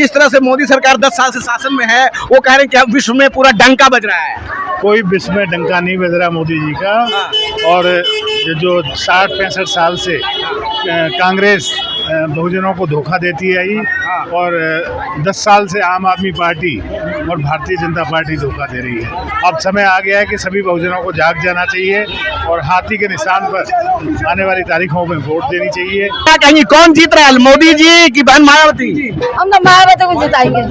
जिस तरह से मोदी सरकार 10 साल से शासन में है, वो कह रहे हैं कि अब विश्व में पूरा डंका बज रहा है। कोई विश्व में डंका नहीं बज रहा मोदी जी का। और ये जो 60-65 साल से कांग्रेस बहुजनों को धोखा देती आई और 10 साल से आम आदमी पार्टी और भारतीय जनता पार्टी धोखा दे रही है। अब समय आ गया है कि सभी बहुजनों को जाग जाना चाहिए और हाथी के निशान पर आने वाली तारीखों में वोट देनी चाहिए। क्या कहेंगी, कौन जीत रहा है, मोदी जी की बहन मायावती? हम तो मायावती को जिताएंगे।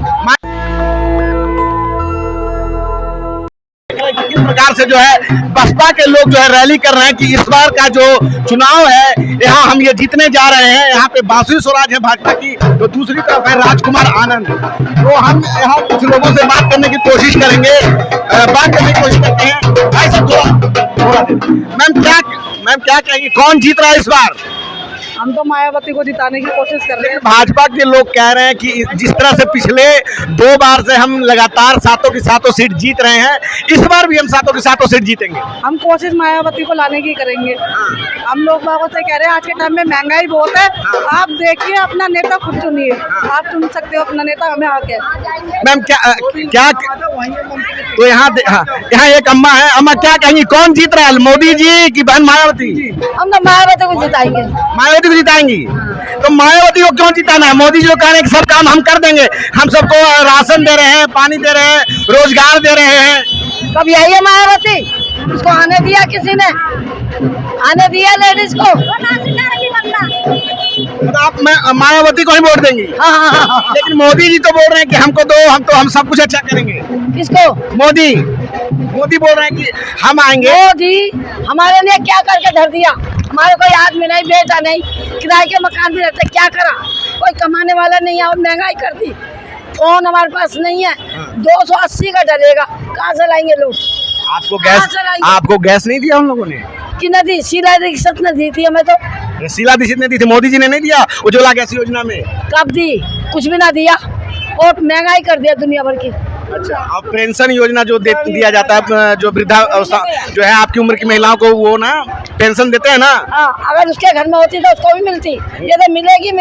किस प्रकार से जो है बसपा के लोग जो है रैली कर रहे हैं कि इस बार का जो चुनाव है यहाँ हम ये जीतने जा रहे हैं। यहाँ पे बासुरी स्वराज है भाजपा की, तो दूसरी तरफ है राजकुमार आनंद। तो हम यहाँ कुछ लोगों से बात करने की कोशिश करेंगे, बात करने की कोशिश करते हैं। भाई साहब थोड़ा मैम क्या कहेंगी, कौन जीत रहा है इस बार? हम तो मायावती को जिताने की कोशिश कर रहे हैं। भाजपा के लोग कह रहे हैं कि जिस तरह से पिछले 2 बार से हम लगातार सातों की सातों सीट जीत रहे हैं, इस बार भी हम सातों की सातों सीट जीतेंगे। हम कोशिश मायावती को लाने की करेंगे। हम लोग बाबा से कह रहे हैं आज के टाइम में महंगाई बहुत है, आप देखिए अपना नेता खुद चुनिए। आप चुन सकते हो अपना नेता, हमें आके। मैम क्या तो यहाँ एक अम्मा है। अम्मा क्या कहेंगी, कौन जीत रहा है, मोदी जी की बहन मायावती? हम तो मायावती को जिताएंगे। मायावती को जिताएंगी? तो मायावती को क्यों जिताना है? मोदी जी को कह रहे हैं कि सब काम हम कर देंगे, हम सबको राशन दे रहे हैं, पानी दे रहे हैं, रोजगार दे रहे हैं। कभी आई है मायावती? उसको आने दिया किसी ने? आने दिया लेडीज को? तो आप मायावती को ही वोट देंगी? हाँ। लेकिन मोदी जी तो बोल रहे हैं कि हमको दो, हम सब कुछ अच्छा करेंगे। किसको? मोदी बोल रहे हैं कि हम आएंगे। मोदी हमारे लिए क्या करके धर दिया? हमारे कोई आदमी नहीं, बेटा नहीं, किराए के मकान भी रहते, क्या करा? कोई कमाने वाला नहीं है और महंगाई कर दी। फोन हमारे पास नहीं है, 280 का डलेगा, कहाँ से लाएंगे लोग? आपको गैस नहीं दिया हम लोगों ने? कि नदी शीला दीक्षित ने दी थी हमें। तो शीला दीक्षित ने दी थी, मोदी जी ने नहीं दिया उज्ज्वला गैस योजना में? कब दी? कुछ भी ना दिया और महंगाई कर दिया दुनिया भर की। अच्छा, अब पेंशन योजना जो दिया जाता है, जो वृद्धा अवस्था जो है आपकी उम्र की महिलाओं को, वो ना पेंशन देते हैं ना? हाँ, अगर उसके घर में होती तो उसको भी मिलती। ये तो मिलेगी,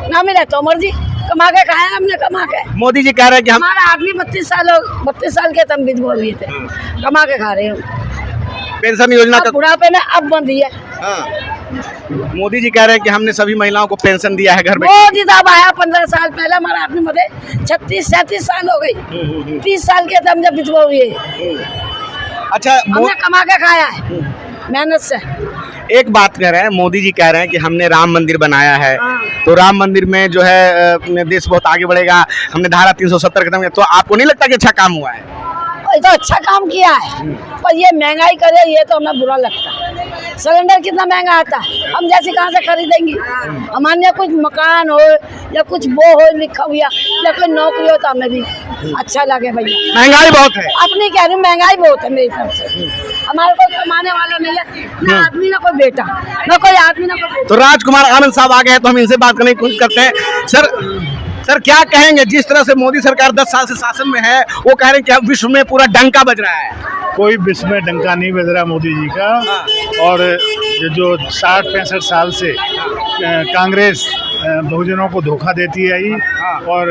ना मिले तो मर्जी, कमा के खाया हमने, कमा के। मोदी जी कह रहे हैं कि हमारा आदमी 32 साल के तब विधवा हुए थे, कमा के खा रहे हैं। पेंशन योजना का बुढ़ापे में अब बंद है। मोदी जी कह रहे हैं कि हमने सभी महिलाओं को पेंशन दिया है घर में। मोदी साहब आया 15 साल पहले, हमारा आदमी मरे 36-37 साल हो गई। 30 साल के तब जब विधवा हुई। अच्छा, हमने कमा के खाया है मेहनत से। एक बात कह रहे हैं, मोदी जी कह रहे हैं कि हमने राम मंदिर बनाया है, तो राम मंदिर में जो है देश बहुत आगे बढ़ेगा, हमने धारा 370 खत्म किया। तो आपको नहीं लगता कि अच्छा काम हुआ है? तो अच्छा काम किया है, पर ये महंगाई करे ये तो हमें बुरा लगता है। सिलेंडर कितना महंगा आता है, हम जैसे कहाँ से खरीदेंगे? हमारे यहाँ कुछ मकान हो या कुछ वो हो लिखा हुआ या कोई नौकरी हो तो हमें भी अच्छा लगे। भैया महंगाई बहुत है, अपनी कह रही हूँ, महंगाई बहुत है मेरी तरफ से। हमारे कोई कमाने वाला नहीं है, ना आदमी ना कोई बेटा, ना कोई आदमी ना कोई। तो राजकुमार आनंद साहब आ गए हैं, तो हम इनसे बात करने की कोशिश करते हैं। सर क्या कहेंगे, जिस तरह से मोदी सरकार 10 साल से शासन में है, वो कह रहे हैं कि अब विश्व में पूरा डंका बज रहा है। कोई विश्व में डंका नहीं बज रहा मोदी जी का। और ये जो 60-65 साल से कांग्रेस बहुजनों को धोखा देती आई और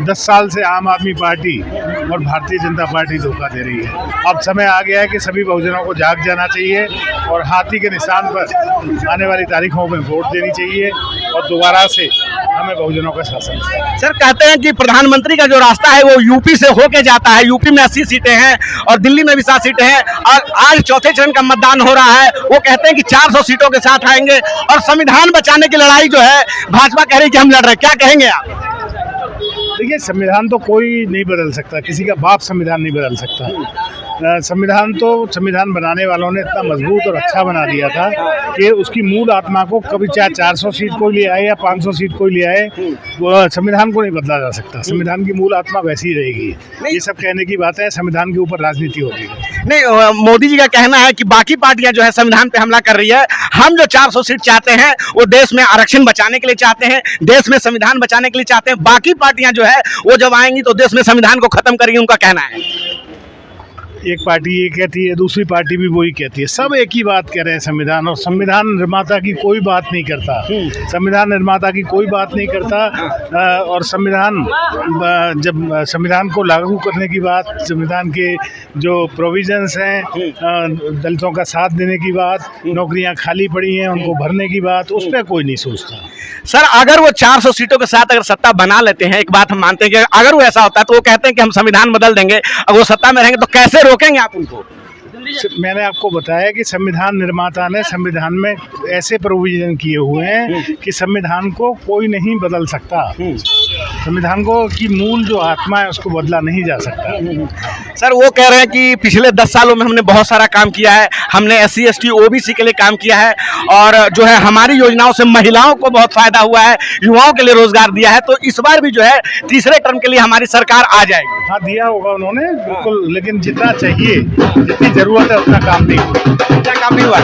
10 साल से आम आदमी पार्टी और भारतीय जनता पार्टी धोखा दे रही है। अब समय आ गया है कि सभी बहुजनों को जाग जाना चाहिए और हाथी के निशान पर आने वाली तारीखों में वोट देनी चाहिए और दोबारा से हमें बहुजनों का शासन। सर कहते हैं कि प्रधानमंत्री का जो रास्ता है वो यूपी से होके जाता है। यूपी में 80 सीटें हैं और दिल्ली में भी 7 सीटें हैं और आज चौथे चरण का मतदान हो रहा है। वो कहते हैं कि 400 सीटों के साथ आएंगे और संविधान बचाने की लड़ाई जो है भाजपा कह रही है कि हम लड़ रहे हैं। क्या कहेंगे आप? देखिए, संविधान तो कोई नहीं बदल सकता, किसी का बाप संविधान नहीं बदल सकता। संविधान बनाने वालों ने इतना मजबूत और अच्छा बना दिया था कि उसकी मूल आत्मा को कभी चाहे 400 सीट कोई ले आए या 500 सीट कोई ले आए, वो संविधान को नहीं बदला जा सकता। संविधान की मूल आत्मा वैसी ही रहेगी। ये सब कहने की बात है, संविधान के ऊपर राजनीति होगी। नहीं, मोदी जी का कहना है कि बाकी पार्टियां जो है संविधान पे हमला कर रही है। हम जो 400 सीट चाहते हैं वो देश में आरक्षण बचाने के लिए चाहते हैं, देश में संविधान बचाने के लिए चाहते हैं। बाकी पार्टियां जो है वो जब आएंगी तो देश में संविधान को खत्म करेंगी, उनका कहना है। एक पार्टी ये कहती है, दूसरी पार्टी भी वही कहती है, सब एक ही बात कह रहे हैं संविधान, और संविधान निर्माता की कोई बात नहीं करता, संविधान निर्माता की कोई बात नहीं करता। और संविधान, जब संविधान को लागू करने की बात, संविधान के जो प्रोविजंस हैं, दलितों का साथ देने की बात, नौकरियां खाली पड़ी हैं उनको भरने की बात, उस पर कोई नहीं सोचता। सर अगर वो 400 सीटों के साथ अगर सत्ता बना लेते हैं, एक बात हम मानते हैं कि अगर वो ऐसा होता है तो वो कहते हैं कि हम संविधान बदल देंगे, अगर वो सत्ता में रहेंगे तो कैसे रोकेंगे आप उनको? मैंने आपको बताया कि संविधान निर्माता ने संविधान में ऐसे प्रोविजन किए हुए हैं कि संविधान को कोई नहीं बदल सकता, संविधान को की मूल जो आत्मा है उसको बदला नहीं जा सकता। सर वो कह रहे हैं कि पिछले 10 सालों में हमने बहुत सारा काम किया है, हमने SC ST OBC के लिए काम किया है, और जो है हमारी योजनाओं से महिलाओं को बहुत फायदा हुआ है, युवाओं के लिए रोजगार दिया है, तो इस बार भी जो है तीसरे टर्म के लिए हमारी सरकार आ जाएगी। हाँ, दिया होगा उन्होंने बिल्कुल, लेकिन जितना चाहिए, जितनी जरूरत है उतना काम नहीं हुआ।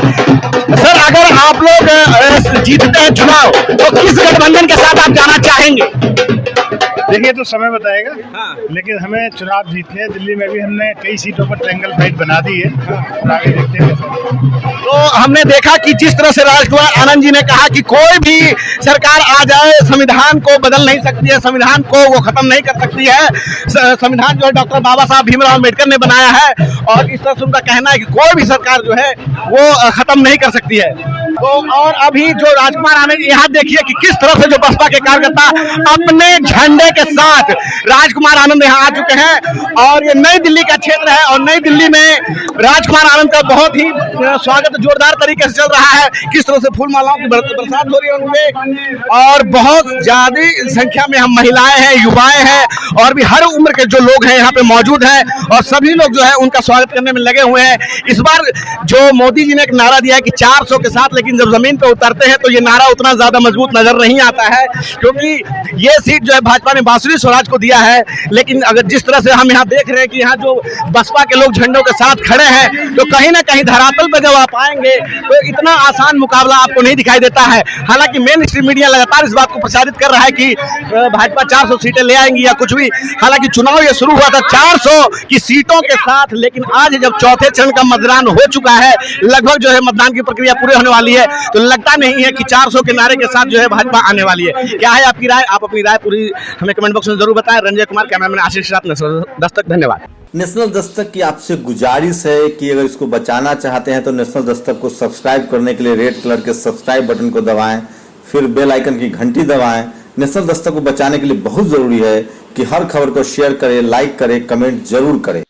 सर अगर आप लोग जीतते हैं चुनाव तो किस गठबंधन के साथ आप जाना चाहेंगे? देखिए तो समय बताएगा। लेकिन हमें चुनाव जीतने हैं। दिल्ली में भी हमने कई सीटों पर ट्रायंगल फाइट बना दी है, और आगे देखते हैं। तो हमने देखा कि जिस तरह से राजकुमार आनंद जी ने कहा कि कोई भी सरकार आ जाए संविधान को बदल नहीं सकती है, संविधान को वो खत्म नहीं कर सकती है, संविधान जो है डॉक्टर बाबा साहब भीमराव अम्बेडकर ने बनाया है, और इस तरह से उनका कहना है कि कोई भी सरकार जो है वो खत्म नहीं कर सकती है। तो और अभी जो राजकुमार आनंद, यहाँ देखिए कि किस तरह से जो बसपा के कार्यकर्ता अपने झंडे के साथ राजकुमार आनंद यहाँ आ चुके हैं, और ये नई दिल्ली का क्षेत्र है, और नई दिल्ली में राजकुमार आनंद का बहुत ही स्वागत जोरदार तरीके से चल रहा है। किस तरह से फूल मालाओं की बरसात हो रही है उनपे, और बहुत ज्यादा संख्या में हम महिलाएं हैं, युवाएं हैं, और भी हर उम्र के जो लोग हैं यहाँ पे मौजूद हैं, और सभी लोग जो है उनका स्वागत करने में लगे हुए हैं। इस बार जो मोदी जी ने एक नारा दिया है कि 400 के साथ, लेकिन जब जमीन पे उतरते हैं तो ये नारा उतना ज्यादा मजबूत नजर नहीं आता है, क्योंकि ये सीट जो है भाजपा ने बांसुरी स्वराज को दिया है। लेकिन अगर जिस तरह से हम यहाँ देख रहे हैं कि यहाँ जो बसपा के लोग झंडों के साथ खड़े हैं, तो कहीं ना कहीं धरातल पर जब आप आएंगे तो इतना आसान मुकाबला आपको नहीं दिखाई देता है। हालांकि मेन स्ट्रीम मीडिया लगातार इस बात को प्रचारित कर रहा है कि भाजपा 400 सीटें ले आएंगी या कुछ भी। हालांकि चुनाव ये शुरू हुआ था 400 की सीटों के साथ, लेकिन आज जब चौथे चरण का मतदान हो चुका है, लगभग जो है मतदान की प्रक्रिया पूरी होने वाली है, तो लगता नहीं है कि 400 के नारे के साथ जो है भाजपा आने वाली है। क्या है आपकी राय? आप अपनी राय पूरी हमें कमेंट बॉक्स में जरूर बताएं। रंजय कुमार, कैमरामैन आशीष रात, नेशनल दस्तक। धन्यवाद। नेशनल दस्तक की आपसे गुजारिश है कि अगर इसको बचाना चाहते हैं तो नेशनल दस्तक को सब्सक्राइब करने के लिए रेड कलर के सब्सक्राइब बटन को दबाएं, फिर बेल आइकन की घंटी दबाएं। नेशनल दस्तक को बचाने के लिए बहुत जरूरी है कि हर खबर को शेयर करें, लाइक करें, कमेंट जरूर करें।